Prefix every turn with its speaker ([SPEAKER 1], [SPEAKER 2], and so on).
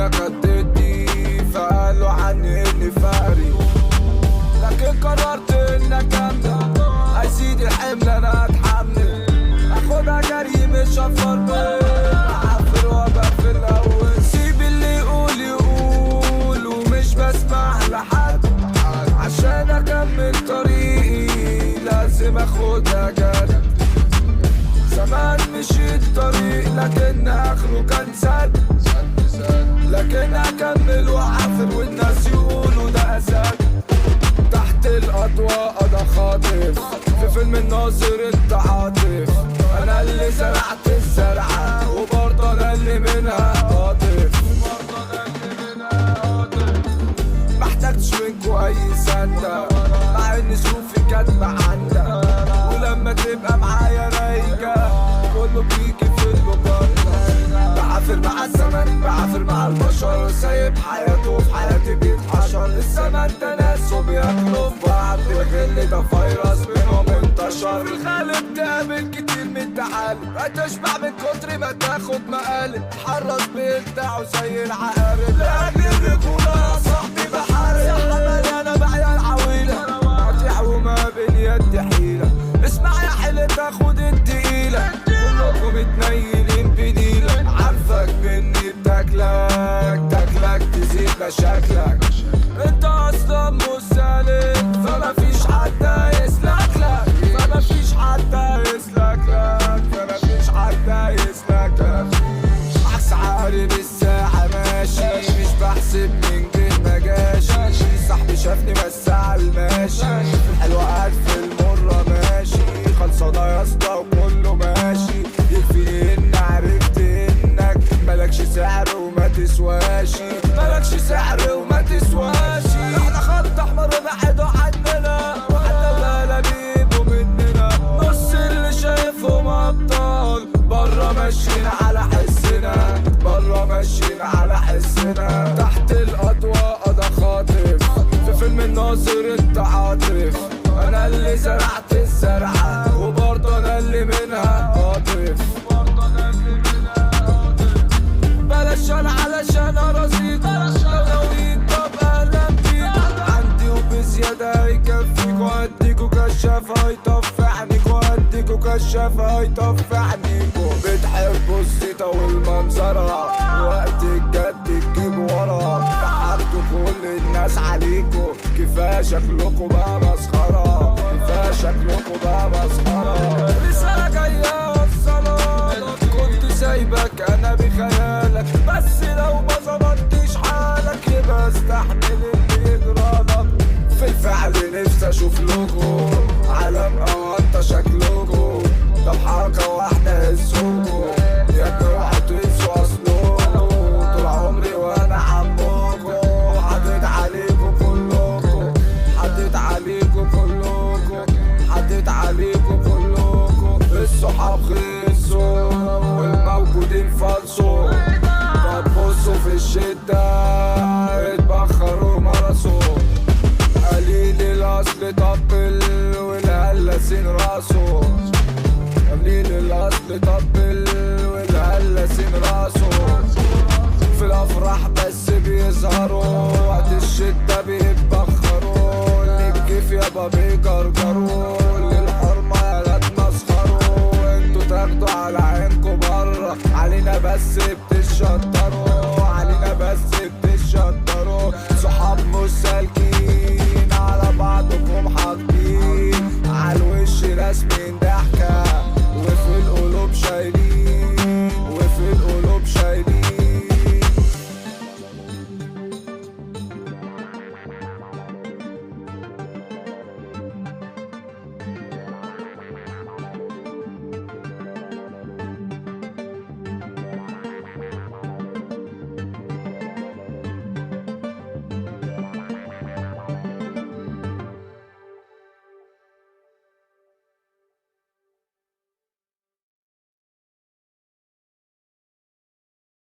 [SPEAKER 1] الدنيا كانت ضدي، فقالوا عني اني فقري، لكن قررت اني اكمل. هيزيد الحمل انا اتحمل، اخدها جري مش هفرمل، اعفر وابقى في الاول. سيب اللي يقول يقول ومش بسمع لحد، عشان اكمل طريقي لازم اخدها جري. زمان مشيت طريق لكن اخره كان سد، لكن اكمل واعافر والناس يقولوا ده اسد. تحت الاضواء ده خاطف، في فيلم الناظر انت عاطف. انا اللي زرعت الزرعه وبرضه انا اللي منها قاطف. محتاجتش منكوا اي سنده، مع ان ظروفي كاتبه عندك. ولما تبقى معايا رايقه كله بيجي في المقارنه. بعافر مع الزمن، بعافر مع البشر، سايب حياته في حياتي بيتحشر. الزمن ده ناس وبياكلوا في بعض، الغل ده فيروس منهم انتشر. في الغالب تقابل كتير من التعالب، هتشبع من كتر ما تاخد مقالب. حرص بيلدعوا زي العقارب، لاجل الرجوله يا صاحبي بحارب. سحبة مليانه بعيال عويله، قاطع وما باليد حيله. اسمع يا حلة تاخد التقيله، كلكم متنيلين بديله. عارفك مني بتاكلك تزيد مشاكلك. انت اصلا مش سالك، فما فيش حد يسلك لك، فما فيش حد يسلك لك، فما فيش حد يسلك لك. عكس عقارب الساعة ماشي، مش بحسب من جه ما جاش. صاحبي شافني بس عالماشي، في الحلوة قاعد في المرة ماشي. خلصانة يا اسطى وكله ماشي، يكفيني ان عرفت انك ملكش سعر وما تسواشي، ملكش سعر وما تسواشي. احنا خط احمر بعدوا عننا، وحتى الغلا بيبقوا مننا. نص اللي شايفهم ابطال برا ماشيين على حسنا، برا ماشيين على حسنا. تحت الاضواء ده خاطف، في فيلم الناظر انت عاطف. انا اللي زرعت الزرعه وبرضه انا اللي منها قاطف. بلاش انا علشان ارازيك، لو ناويين طب اهلا بيك. عندي وبزياده هيكفيك، وهديكوا كشاف هيطفعنيك، وهديكوا كشاف هيطفعنيكوا. بتحبوا الزيطه والمنظره، وقت الجد تجيبوا ورا. بحرتوا كل الناس عليكوا، كفايه شكلكوا بقى مسخره، كفايه شكلكوا بقى مسخره. رساله جايه وصلالك، كنت سايبك انا بخيالك، بس لو ما ظبطتش حالك يبقى استحمل اللي يجرالك. في الفعل نفسي اشوف لوجو علم او انت شكلكوا. طب حركه واحده هزوكوا يا ابني، اوعوا تنسوا اصلكوا. طول عمري وانا عمكوا، حطيت عليكوا كلكوا، حطيت عليكوا كلكوا، حطيت عليكوا كلكوا. الصحاب خلصوا والموجودين فالصوا. طب بصوا في الشدة اتبخروا مرسوا. قليل الاصل طبل والهلاسين راسه، قليل الاصل طبل والهلاسين راسه. في الافراح بس بيظهروا، وقت الشدة بيتبخروا. اللي بكيف يابا بيجرجروا، اللي الحرمة يا لا تمسخروا. انتوا تاخدوا على عينكوا برا، علينا بس بتشطروا.